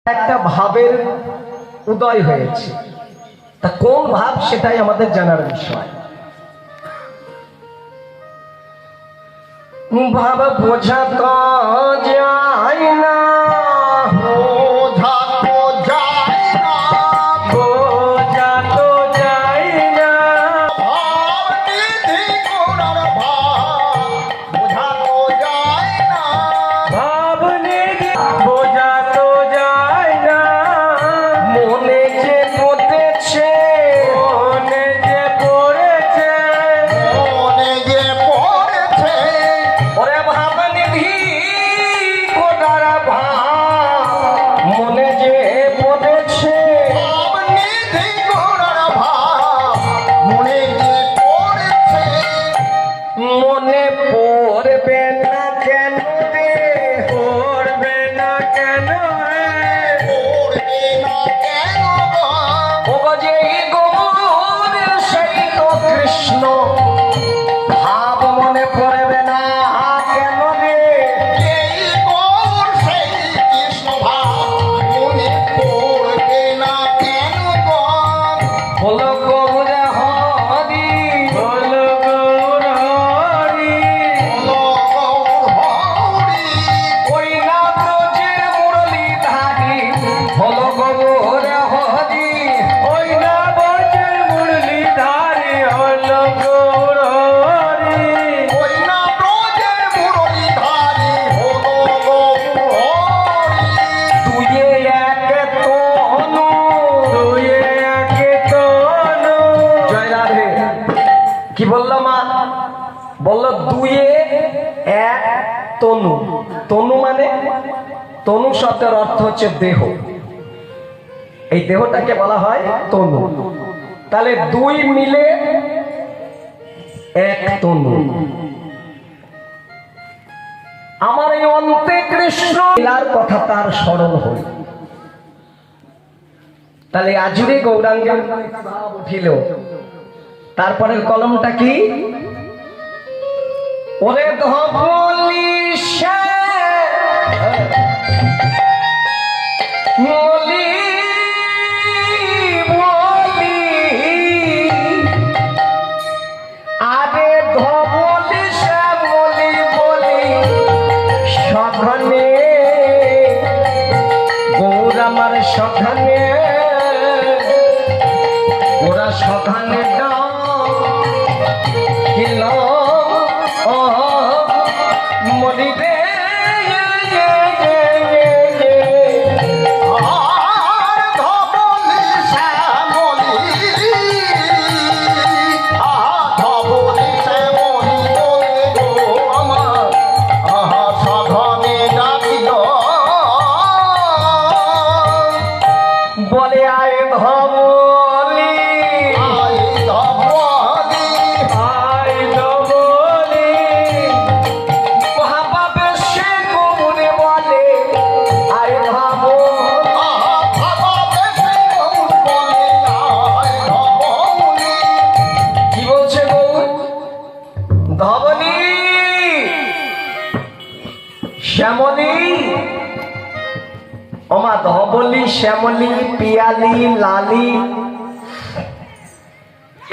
একটা ভাবের উদয় হয়েছে, তা কোন ভাব সেটাই আমাদের জানার বিষয়। ভাব বোঝা তো যায় না, বোঝা তো যায় না, বোঝা তো যায় না, ভাব নিধি গুণার ভাব বোঝা তো যায় না, ভাব নিধি বোঝা তো যায় না। মনে যে পড়েছে, মনে যে পড়েছে, মনে যে পড়েছে ওরে ভাব নিধি গোটার ভাব মনে যে পড়েছে, ভাব নিধি গুণার ভাব মনে যে পড়েছে, মনে পড়বে না কেন রে, পড়বে না কেন রে, পড়বে না কেন গো? ও যে গৌর সেই তো কৃষ্ণ, ভাব মনে পড়বে না কেন রে, এই গৌর সেই কৃষ্ণ ভাব মনে পড়বে না কেন গো? বলো গৌর হরি, বলো গৌর হরি, বলো গৌর হরি, ওই না ব্রজের মুরলীধারী, বলো গৌর হরি, ওই না ব্রজের মুরলীধারী, হলো গৌর হরি। ওই না ব্রজের মুরলীধারী হলো গৌর হরি। দুয়ে এক তনু, দুয়ে এক তনু। জয় রাধে। কি বললো মা? বললো দুয়ে এক তনু। তনু মানে, তনু শব্দের অর্থ হচ্ছে দেহ। এই দেহটাকে বলা হয় তনু। তাহলে দুই মিলে এক তনু। আমার এই অন্তে কৃষ্ণ লীলার কথা তার স্মরণ হল। তাহলে আজুরে গৌরাঙ্গের ভাব উঠিল। তারপরের কলমটা কি? ওরে ধবলি মলি বলি, আরে ধবলি শ্যামলি বলি সঘনে, গৌর আমার সঘনে, ওরা সঘনে কিল মরিবে আর ধবলি শ্যামলি, ধবলি শ্যামলি বলে গো আমার সাধনে ডাকিল। বলে আয় ধবলি, আই ধবলি, আয় ধবলি, মহাপাপে সে গৌরে বলে আয় ধবলি। ভাবাবে সে গৌর বলে আই ধবলি। কি বলছে গৌর? ধবলি শ্যামলী, ওমা ধবলি শ্যামলী পিয়ালি লালি,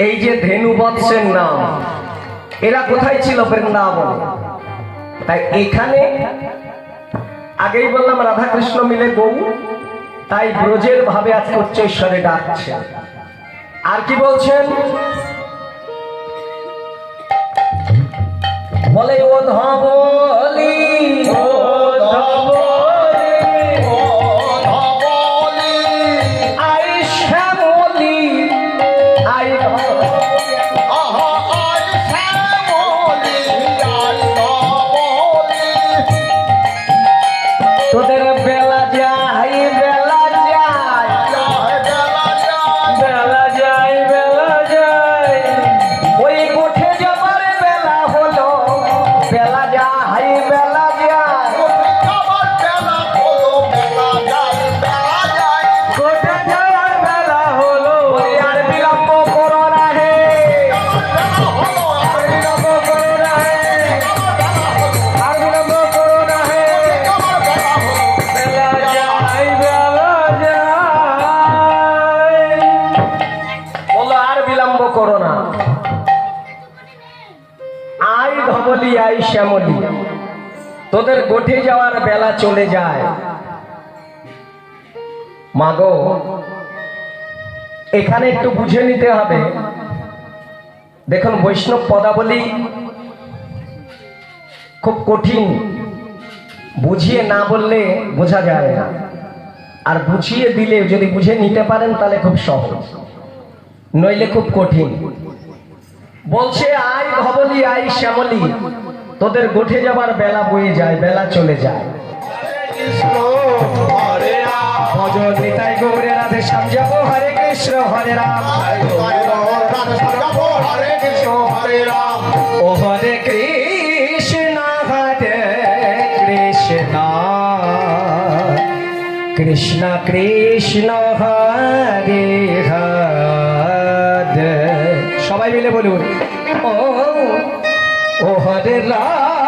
এই যে ধেনু বৎসের নাম, এরা কোথায় ছিল? বৃন্দাবন। তাই এখানে আগেই বললাম রাধা কৃষ্ণ মিলে গৌর, তাই ব্রজের ভাবে আজকে উচ্চৈশ্বরে ডাকছে। আর কি বলছেন? বলে ও ধবলি, ও ধবলি, ও ধবলি, আই শ্যামলি, আই ধবলি। আই শ্যামলি, আই ধবলি। তোদের বেলা যাই, বেলা যায়, যায় বেলা যায়, বেলা যায়, বেলা যায়, ওই উঠে যাবার বেলা হলো, বেলা যাই, বেলা যায়, উঠে যাবার বলি আই শ্যামলি, তোদের গোঠে যাওয়ার বেলা চলে যায়। মাগো, এখানে একটু বুঝে নিতে হবে। দেখুন, বৈষ্ণব পদাবলী খুব কঠিন, বুঝিয়ে না বললে বোঝা যায় না, আর বুঝিয়ে দিলে যদি বুঝে নিতে পারেন তাহলে খুব সহজ, নইলে খুব কঠিন। বলছে আই ধবলি আই শ্যামলি, তোদের গোঠে যাবার বেলা বয়ে যায়, বেলা চলে যায়। কৃষ্ণ হরে রাম ভজন নিতাই গৌরে রাধে শ্যাম যাবো, হরে কৃষ্ণ হরে রাম, হরে কৃষ্ণ হরে রাম ও হরে কৃষ্ণ হরে কৃষ্ণ, কৃষ্ণ কৃষ্ণ হরে হরে। সবাই মিলে বলুন, ও ও হরে রাম